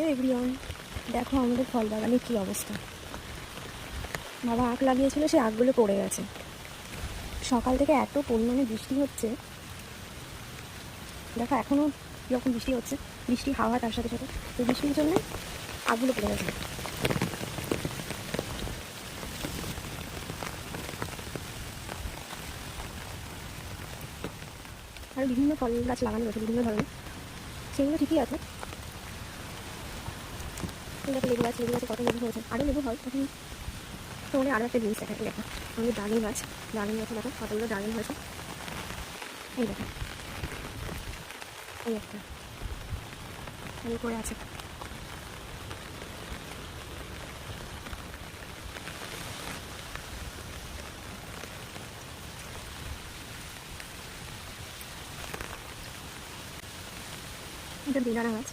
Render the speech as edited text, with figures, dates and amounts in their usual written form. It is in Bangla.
হ্যালো এভরিওয়ান, দেখো আমাদের ফল বাগানের কী অবস্থা। বাবা আখ লাগিয়েছিল, সেই আখগুলো পড়ে গেছে। সকাল থেকে এত পরিমাণে বৃষ্টি হচ্ছে, দেখো এখনও কীরকম বৃষ্টি হচ্ছে, বৃষ্টি হাওয়া তার সাথে সাথে। তো বৃষ্টির জন্য আখগুলো পড়ে গেছে। আর বিভিন্ন ফল গাছ লাগানো রয়েছে বিভিন্ন ধরনের, সেগুলো ঠিকই আছে। দেখো লেবু গাছে কত লেবু হয়েছে, আরও লেবু হয় তখন। তো মনে আরও একটা জিনিস দেখো, দেখো আমাদের ড্রাগন গাছে দেখো কতগুলো ড্রাগন হয়েছে। এই দেখো, এই একটা এই করে আছে। এটা বেদানা গাছ।